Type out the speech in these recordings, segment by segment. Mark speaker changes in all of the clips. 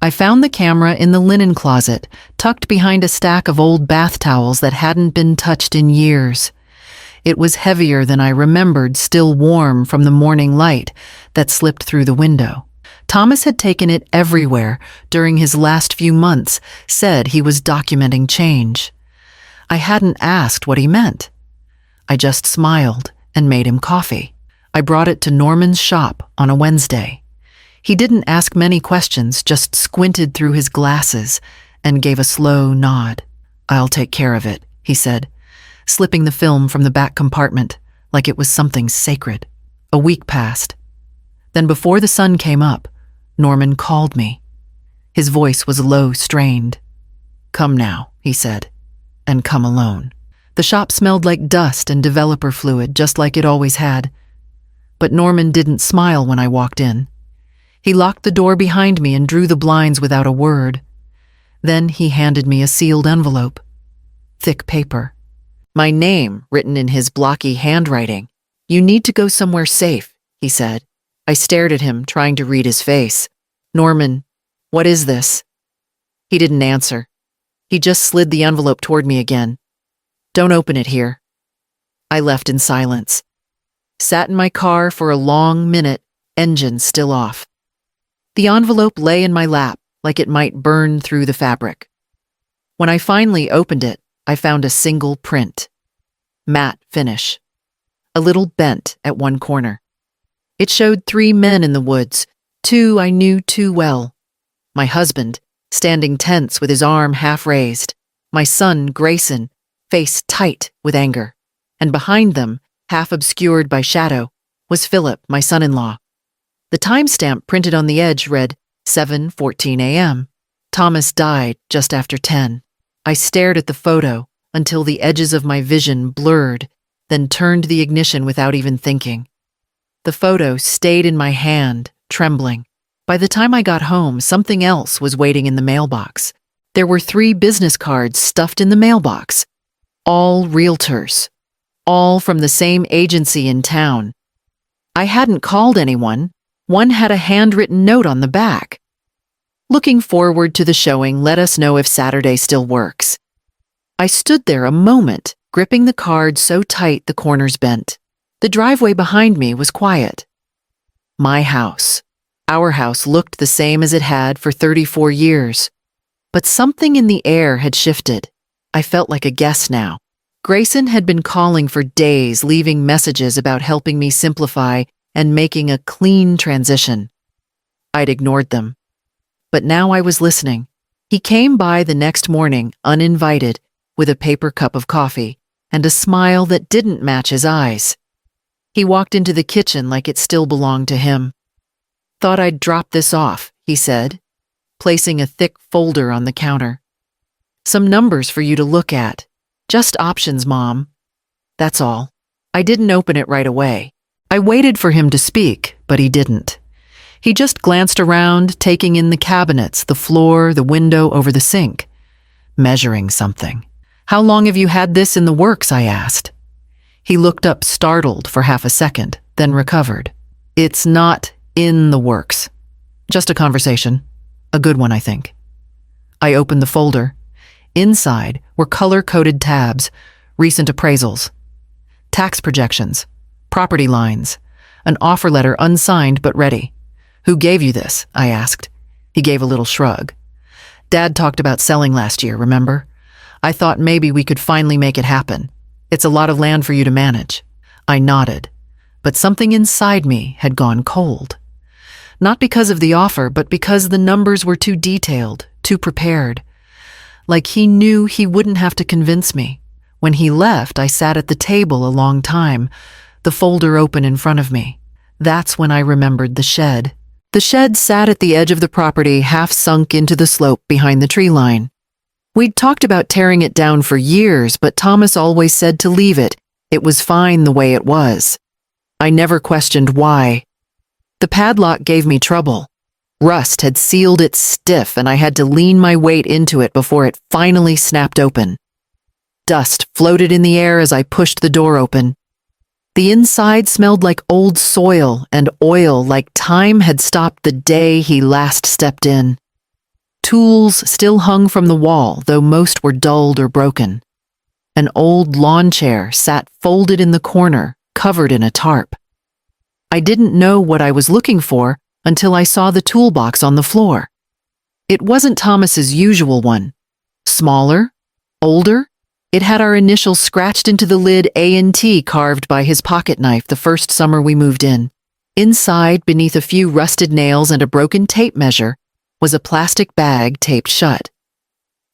Speaker 1: I found the camera in the linen closet, tucked behind a stack of old bath towels that hadn't been touched in years. It was heavier than I remembered, still warm from the morning light that slipped through the window. Thomas had taken it everywhere during his last few months, said he was documenting change. I hadn't asked what he meant. I just smiled and made him coffee. I brought it to Norman's shop on a Wednesday. He didn't ask many questions, just squinted through his glasses and gave a slow nod. "I'll take care of it," he said, slipping the film from the back compartment like it was something sacred. A week passed. Then before the sun came up, Norman called me. His voice was low, strained. "Come now," he said, "and come alone." The shop smelled like dust and developer fluid, just like it always had. But Norman didn't smile when I walked in. He locked the door behind me and drew the blinds without a word. Then he handed me a sealed envelope. Thick paper. My name written in his blocky handwriting. "You need to go somewhere safe," he said. I stared at him, trying to read his face. "Norman, what is this?" He didn't answer. He just slid the envelope toward me again. "Don't open it here." I left in silence. Sat in my car for a long minute, engine still off. The envelope lay in my lap, like it might burn through the fabric. When I finally opened it, I found a single print. Matte finish. A little bent at one corner. It showed 3 men in the woods, 2 I knew too well. My husband, standing tense with his arm half raised. My son, Grayson, face tight with anger. And behind them, half obscured by shadow, was Philip, my son-in-law. The timestamp printed on the edge read 7:14 a.m. Thomas died just after 10. I stared at the photo until the edges of my vision blurred, then turned the ignition without even thinking. The photo stayed in my hand, trembling. By the time I got home, something else was waiting in the mailbox. There were 3 business cards stuffed in the mailbox. All realtors. All from the same agency in town. I hadn't called anyone. One had a handwritten note on the back. "Looking forward to the showing, let us know if Saturday still works." I stood there a moment, gripping the card so tight the corners bent. The driveway behind me was quiet. My house, our house, looked the same as it had for 34 years. But something in the air had shifted. I felt like a guest now. Grayson had been calling for days, leaving messages about helping me simplify and making a clean transition. I'd ignored them. But now I was listening. He came by the next morning, uninvited, with a paper cup of coffee and a smile that didn't match his eyes. He walked into the kitchen like it still belonged to him. "Thought I'd drop this off," he said, placing a thick folder on the counter. "Some numbers for you to look at. Just options, Mom. That's all." I didn't open it right away. I waited for him to speak, but he didn't. He just glanced around, taking in the cabinets, the floor, the window over the sink, measuring something. "How long have you had this in the works?" I asked. He looked up, startled for half a second, then recovered. "It's not in the works. Just a conversation. A good one, I think." I opened the folder. Inside were color-coded tabs, recent appraisals, tax projections, property lines, an offer letter unsigned but ready. "Who gave you this?" I asked. He gave a little shrug. "Dad talked about selling last year, remember? I thought maybe we could finally make it happen. It's a lot of land for you to manage." I nodded, but something inside me had gone cold. Not because of the offer, but because the numbers were too detailed, too prepared. Like he knew he wouldn't have to convince me. When he left, I sat at the table a long time, the folder open in front of me. That's when I remembered the shed. The shed sat at the edge of the property, half sunk into the slope behind the tree line. We'd talked about tearing it down for years, but Thomas always said to leave it. It was fine the way it was. I never questioned why. The padlock gave me trouble. Rust had sealed it stiff, and I had to lean my weight into it before it finally snapped open. Dust floated in the air as I pushed the door open. The inside smelled like old soil and oil, like time had stopped the day he last stepped in. Tools still hung from the wall, though most were dulled or broken. An old lawn chair sat folded in the corner, covered in a tarp. I didn't know what I was looking for until I saw the toolbox on the floor. It wasn't Thomas's usual one. Smaller, older, it had our initials scratched into the lid A&T carved by his pocket knife the first summer we moved in. Inside, beneath a few rusted nails and a broken tape measure, was a plastic bag taped shut.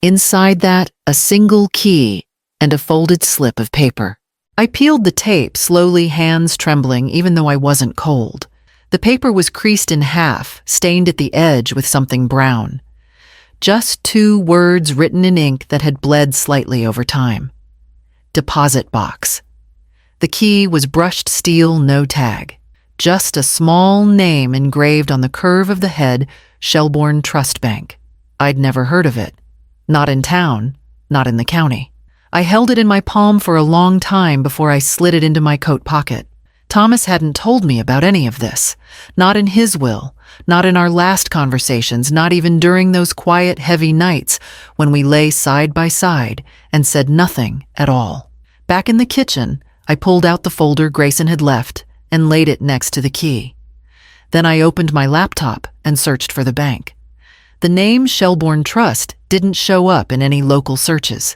Speaker 1: Inside that, a single key and a folded slip of paper. I peeled the tape, slowly, hands trembling, even though I wasn't cold. The paper was creased in half, stained at the edge with something brown. Just 2 words written in ink that had bled slightly over time. Deposit box. The key was brushed steel, no tag. Just a small name engraved on the curve of the head, Shelbourne Trust Bank. I'd never heard of it. Not in town, not in the county. I held it in my palm for a long time before I slid it into my coat pocket. Thomas hadn't told me about any of this. Not in his will, not in our last conversations, not even during those quiet, heavy nights when we lay side by side and said nothing at all. Back in the kitchen, I pulled out the folder Grayson had left and laid it next to the key. Then I opened my laptop and searched for the bank. The name Shelbourne Trust didn't show up in any local searches.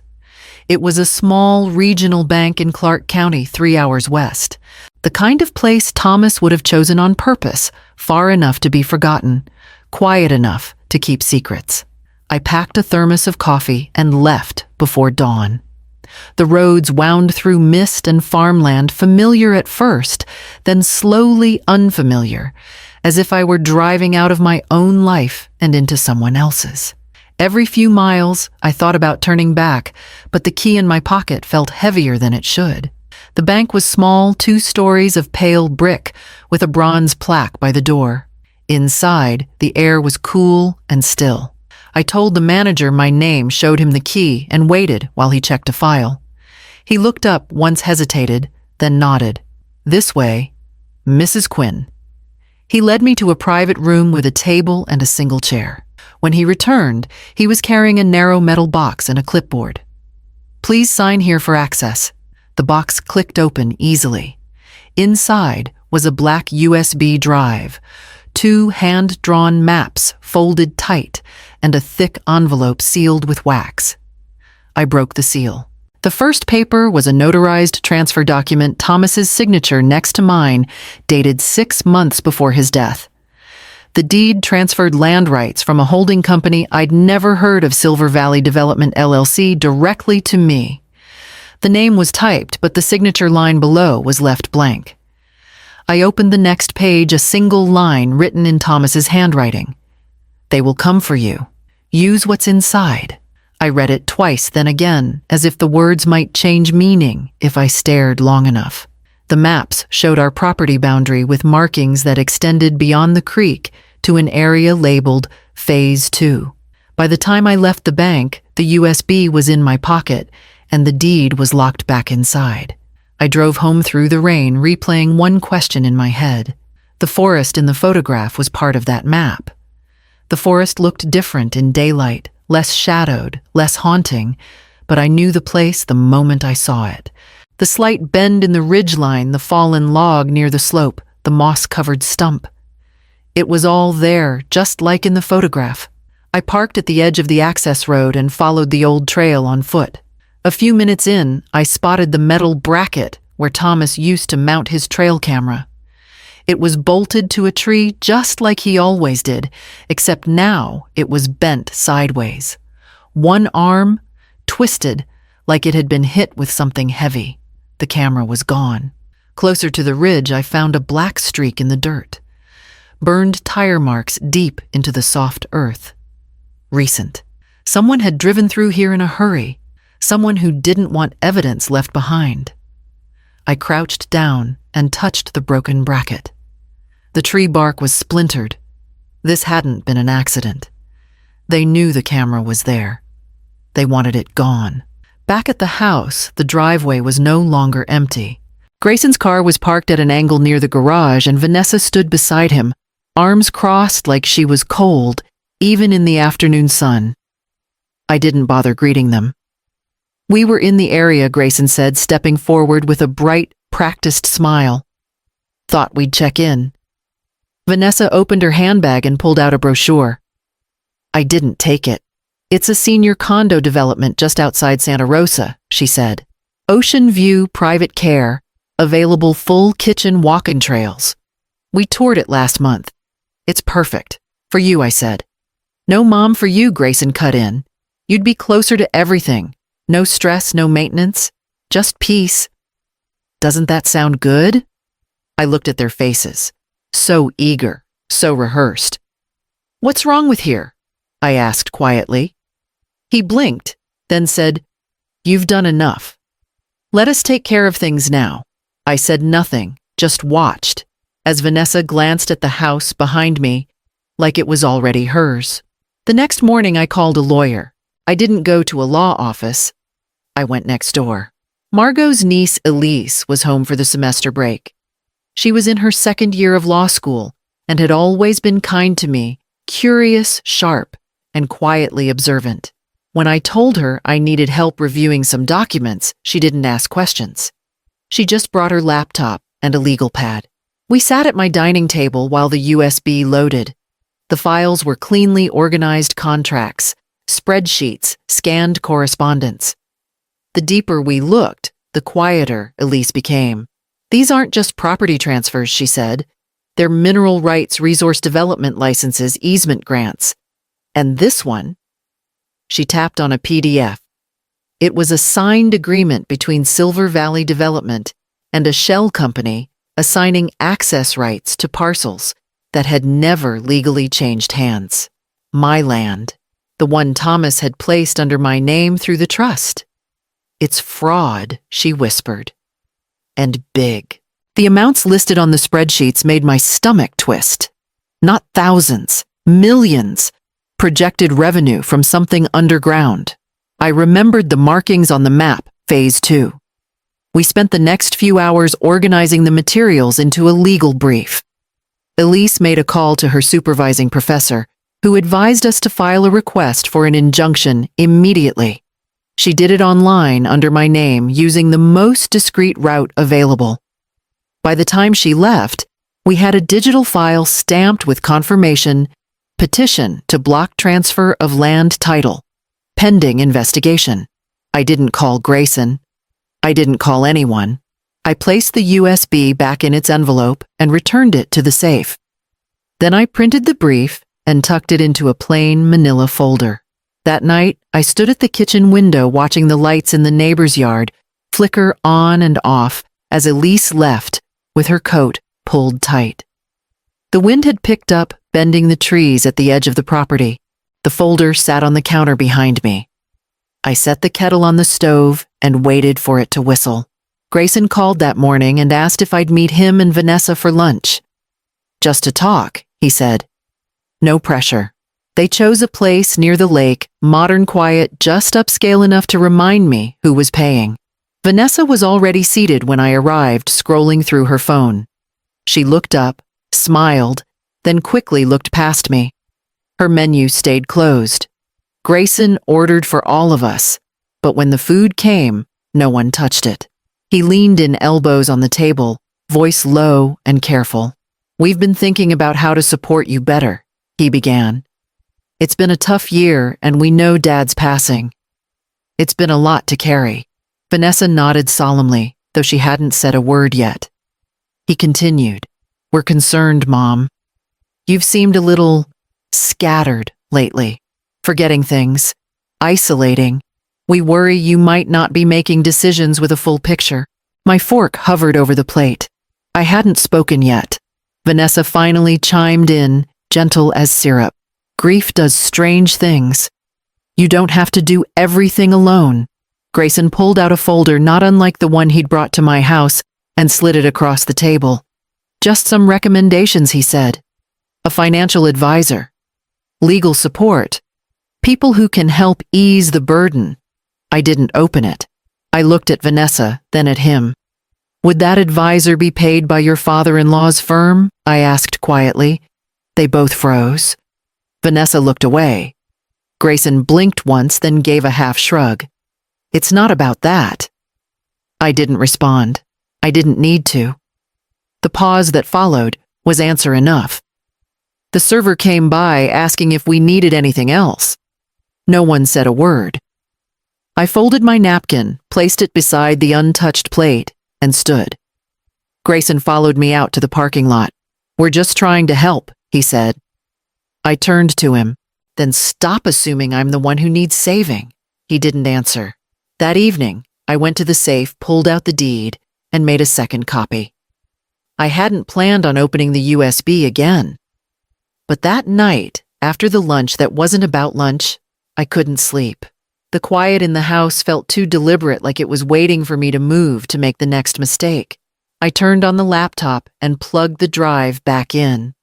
Speaker 1: It was a small regional bank in Clark County, 3 hours west. The kind of place Thomas would have chosen on purpose, far enough to be forgotten, quiet enough to keep secrets. I packed a thermos of coffee and left before dawn. The roads wound through mist and farmland, familiar at first, then slowly unfamiliar, as if I were driving out of my own life and into someone else's. Every few miles, I thought about turning back, but the key in my pocket felt heavier than it should. The bank was small, 2 stories of pale brick, with a bronze plaque by the door. Inside, the air was cool and still. I told the manager my name, showed him the key, and waited while he checked a file. He looked up, once hesitated, then nodded. "This way, Mrs. Quinn." He led me to a private room with a table and a single chair. When he returned, he was carrying a narrow metal box and a clipboard. "Please sign here for access." The box clicked open easily. Inside was a black USB drive, 2 hand-drawn maps folded tight, and a thick envelope sealed with wax. I broke the seal. The first paper was a notarized transfer document, Thomas's signature next to mine, dated 6 months before his death. The deed transferred land rights from a holding company I'd never heard of, Silver Valley Development LLC, directly to me. The name was typed, but the signature line below was left blank. I opened the next page, a single line written in Thomas's handwriting. "They will come for you. Use what's inside." I read it twice, then again, as if the words might change meaning if I stared long enough. The maps showed our property boundary with markings that extended beyond the creek to an area labeled Phase 2. By the time I left the bank, the USB was in my pocket, and the deed was locked back inside. I drove home through the rain, replaying one question in my head. The forest in the photograph was part of that map. The forest looked different in daylight, less shadowed, less haunting, but I knew the place the moment I saw it. The slight bend in the ridgeline, the fallen log near the slope, the moss-covered stump. It was all there, just like in the photograph. I parked at the edge of the access road and followed the old trail on foot. A few minutes in, I spotted the metal bracket where Thomas used to mount his trail camera. It was bolted to a tree just like he always did, except now it was bent sideways. One arm twisted like it had been hit with something heavy. The camera was gone. Closer to the ridge, I found a black streak in the dirt. Burned tire marks deep into the soft earth. Recent. Someone had driven through here in a hurry. Someone who didn't want evidence left behind. I crouched down and touched the broken bracket. The tree bark was splintered. This hadn't been an accident. They knew the camera was there. They wanted it gone. Back at the house, the driveway was no longer empty. Grayson's car was parked at an angle near the garage, and Vanessa stood beside him, arms crossed like she was cold, even in the afternoon sun. I didn't bother greeting them. We were in the area, Grayson said, stepping forward with a bright, practiced smile. Thought we'd check in. Vanessa opened her handbag and pulled out a brochure. I didn't take it. It's a senior condo development just outside Santa Rosa, she said. Ocean View Private Care, available full kitchen walking trails. We toured it last month. It's perfect. For you, I said. No mom for you, Grayson cut in. You'd be closer to everything. No stress, no maintenance. Just peace. Doesn't that sound good? I looked at their faces. So eager, so rehearsed. What's wrong with here? I asked quietly. He blinked, then said, You've done enough. Let us take care of things now. I said nothing, just watched, as Vanessa glanced at the house behind me, like it was already hers. The next morning I called a lawyer. I didn't go to a law office. I went next door. Margot's niece Elise was home for the semester break. She was in her second year of law school and had always been kind to me, curious, sharp, and quietly observant. When I told her I needed help reviewing some documents, she didn't ask questions. She just brought her laptop and a legal pad. We sat at my dining table while the USB loaded. The files were cleanly organized contracts, spreadsheets, scanned correspondence. The deeper we looked, the quieter Elise became. These aren't just property transfers, she said. They're mineral rights resource development licenses, easement grants. And this one? She tapped on a PDF. It was a signed agreement between Silver Valley Development and a shell company assigning access rights to parcels that had never legally changed hands. My land. The one Thomas had placed under my name through the trust. It's fraud, she whispered. And big. The amounts listed on the spreadsheets made my stomach twist. Not thousands, millions. Projected revenue from something underground. I remembered the markings on the map, Phase 2. We spent the next few hours organizing the materials into a legal brief. Elise made a call to her supervising professor, who advised us to file a request for an injunction immediately. She did it online under my name using the most discreet route available. By the time she left, we had a digital file stamped with confirmation, petition to block transfer of land title, pending investigation. I didn't call Grayson. I didn't call anyone. I placed the USB back in its envelope and returned it to the safe. Then I printed the brief and tucked it into a plain manila folder. That night, I stood at the kitchen window watching the lights in the neighbor's yard flicker on and off as Elise left with her coat pulled tight. The wind had picked up, bending the trees at the edge of the property. The folder sat on the counter behind me. I set the kettle on the stove and waited for it to whistle. Grayson called that morning and asked if I'd meet him and Vanessa for lunch. Just to talk, he said. No pressure. They chose a place near the lake, modern, quiet, just upscale enough to remind me who was paying. Vanessa was already seated when I arrived, scrolling through her phone. She looked up, smiled, then quickly looked past me. Her menu stayed closed. Grayson ordered for all of us, but when the food came, no one touched it. He leaned in, elbows on the table, voice low and careful. We've been thinking about how to support you better, he began. It's been a tough year, and we know Dad's passing. It's been a lot to carry. Vanessa nodded solemnly, though she hadn't said a word yet. He continued, We're concerned, Mom. You've seemed a little scattered lately, forgetting things, isolating. We worry you might not be making decisions with a full picture. My fork hovered over the plate. I hadn't spoken yet. Vanessa finally chimed in, gentle as syrup. Grief does strange things. You don't have to do everything alone. Grayson pulled out a folder not unlike the one he'd brought to my house and slid it across the table. Just some recommendations, he said. A financial advisor. Legal support. People who can help ease the burden. I didn't open it. I looked at Vanessa, then at him. Would that advisor be paid by your father-in-law's firm? I asked quietly. They both froze. Vanessa looked away. Grayson blinked once, then gave a half shrug. It's not about that. I didn't respond. I didn't need to. The pause that followed was answer enough. The server came by asking if we needed anything else. No one said a word. I folded my napkin, placed it beside the untouched plate, and stood. Grayson followed me out to the parking lot. We're just trying to help, he said. I turned to him. Then stop assuming I'm the one who needs saving. He didn't answer. That evening, I went to the safe, pulled out the deed, and made a second copy. I hadn't planned on opening the USB again. But that night, after the lunch that wasn't about lunch, I couldn't sleep. The quiet in the house felt too deliberate, like it was waiting for me to move to make the next mistake. I turned on the laptop and plugged the drive back in.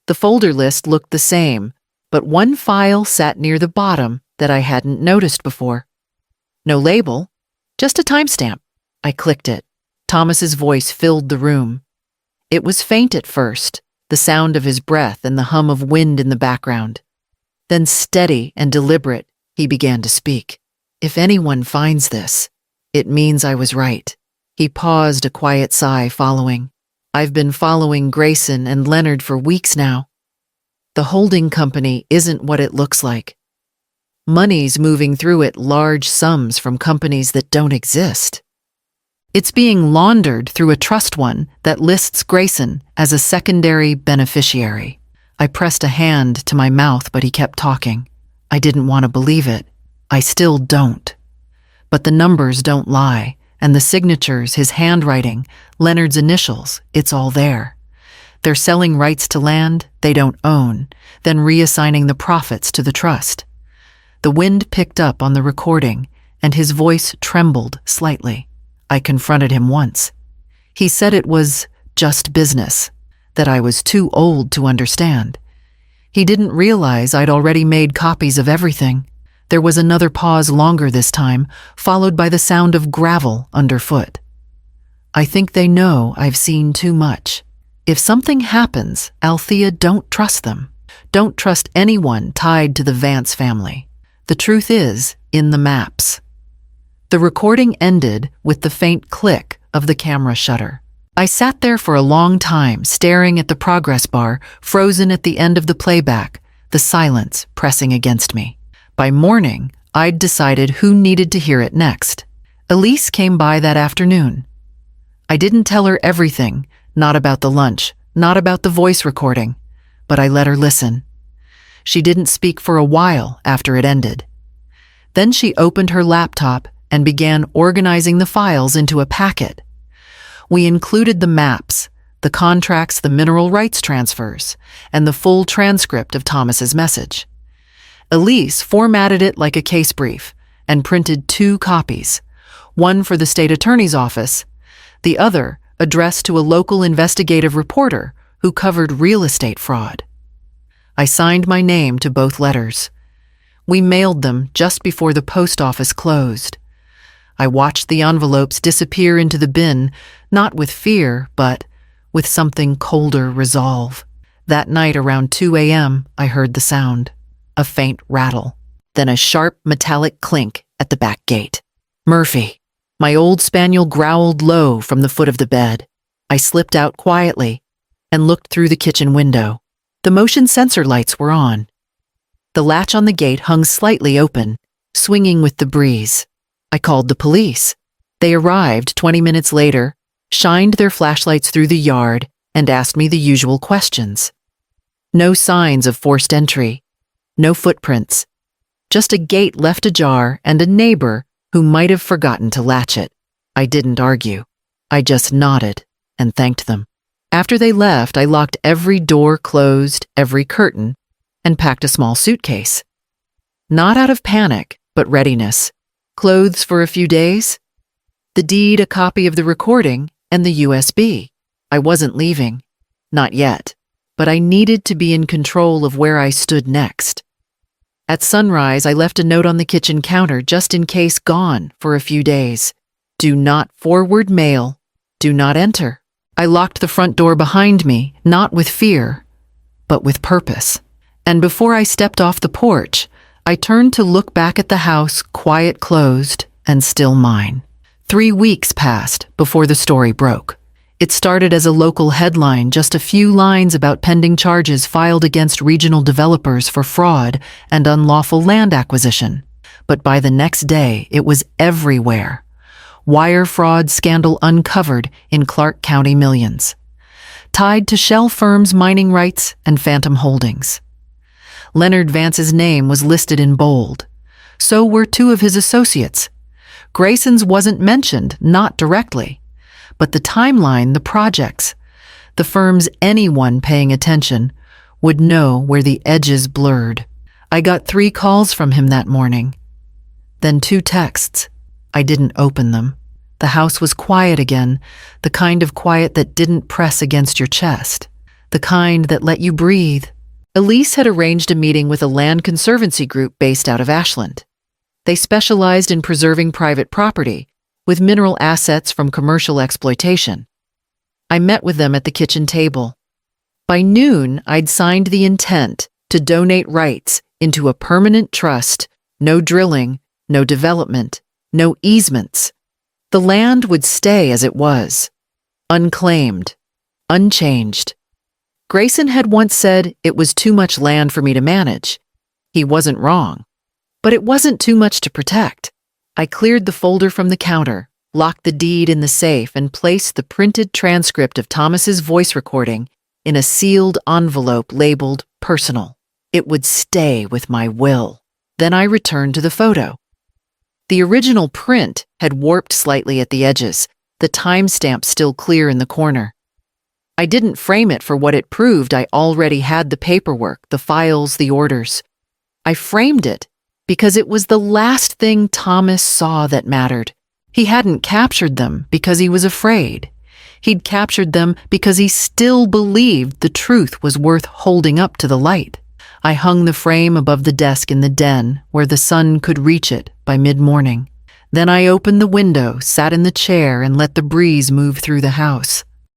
Speaker 1: The folder list looked the same, but one file sat near the bottom that I hadn't noticed before. No label, just a timestamp. I clicked it. Thomas's voice filled the room. It was faint at first, the sound of his breath and the hum of wind in the background. Then steady and deliberate, he began to speak. If anyone finds this, it means I was right. He paused, a quiet sigh following. I've been following Grayson and Leonard for weeks now. The holding company isn't what it looks like. Money's moving through it, large sums from companies that don't exist. It's being laundered through a trust one that lists Grayson as a secondary beneficiary. I pressed a hand to my mouth, but he kept talking. I didn't want to believe it. I still don't. But the numbers don't lie, and the signatures, his handwriting, Leonard's initials, it's all there. They're selling rights to land they don't own, then reassigning the profits to the trust. The wind picked up on the recording, and his voice trembled slightly. I confronted him once. He said it was just business, that I was too old to understand. He didn't realize I'd already made copies of everything. There was another pause, longer this time, followed by the sound of gravel underfoot. I think they know I've seen too much. If something happens, Althea, don't trust them. Don't trust anyone tied to the Vance family. The truth is in the maps. The recording ended with the faint click of the camera shutter. I sat there for a long time, staring at the progress bar, frozen at the end of the playback, the silence pressing against me. By morning, I'd decided who needed to hear it next. Elise came by that afternoon. I didn't tell her everything, not about the lunch, not about the voice recording, but I let her listen. She didn't speak for a while after it ended. Then she opened her laptop and began organizing the files into a packet. We included the maps, the contracts, the mineral rights transfers, and the full transcript of Thomas's message. Elise formatted it like a case brief and printed 2 copies, one for the state attorney's office, the other addressed to a local investigative reporter who covered real estate fraud. I signed my name to both letters. We mailed them just before the post office closed. I watched the envelopes disappear into the bin, not with fear, but with something colder resolve. That night around 2 a.m., I heard the sound. A faint rattle, then a sharp metallic clink at the back gate. Murphy. My old spaniel growled low from the foot of the bed. I slipped out quietly and looked through the kitchen window. The motion sensor lights were on. The latch on the gate hung slightly open, swinging with the breeze. I called the police. They arrived 20 minutes later, shined their flashlights through the yard, and asked me the usual questions. No signs of forced entry. No footprints. Just a gate left ajar and a neighbor who might have forgotten to latch it. I didn't argue. I just nodded and thanked them. After they left, I locked every door, closed every curtain, and packed a small suitcase. Not out of panic, but readiness. Clothes for a few days, the deed, a copy of the recording, and the USB. I wasn't leaving. Not yet. But I needed to be in control of where I stood next. At sunrise, I left a note on the kitchen counter just in case, gone for a few days. Do not forward mail. Do not enter. I locked the front door behind me, not with fear, but with purpose. And before I stepped off the porch, I turned to look back at the house, quiet, closed, and still mine. 3 weeks passed before the story broke. It started as a local headline, just a few lines about pending charges filed against regional developers for fraud and unlawful land acquisition. But by the next day, it was everywhere. Wire fraud scandal uncovered in Clark County millions, tied to shell firms' mining rights and phantom holdings. Leonard Vance's name was listed in bold. So were 2 of his associates. Grayson's wasn't mentioned, not directly. But the timeline, the projects, the firms anyone paying attention would know where the edges blurred. I got 3 calls from him that morning. Then 2 texts. I didn't open them. The house was quiet again, the kind of quiet that didn't press against your chest, the kind that let you breathe. Elise had arranged a meeting with a land conservancy group based out of Ashland. They specialized in preserving private property, with mineral assets from commercial exploitation. I met with them at the kitchen table. By noon, I'd signed the intent to donate rights into a permanent trust, no drilling, no development, no easements. The land would stay as it was, unclaimed, unchanged. Grayson had once said it was too much land for me to manage. He wasn't wrong, but it wasn't too much to protect. I cleared the folder from the counter, locked the deed in the safe, and placed the printed transcript of Thomas's voice recording in a sealed envelope labeled personal. It would stay with my will. Then I returned to the photo. The original print had warped slightly at the edges, the timestamp still clear in the corner. I didn't frame it for what it proved. I already had the paperwork, the files, the orders. I framed it because it was the last thing Thomas saw that mattered. He hadn't captured them because he was afraid. He'd captured them because he still believed the truth was worth holding up to the light. I hung the frame above the desk in the den where the sun could reach it by mid-morning. Then I opened the window, sat in the chair, and let the breeze move through the house.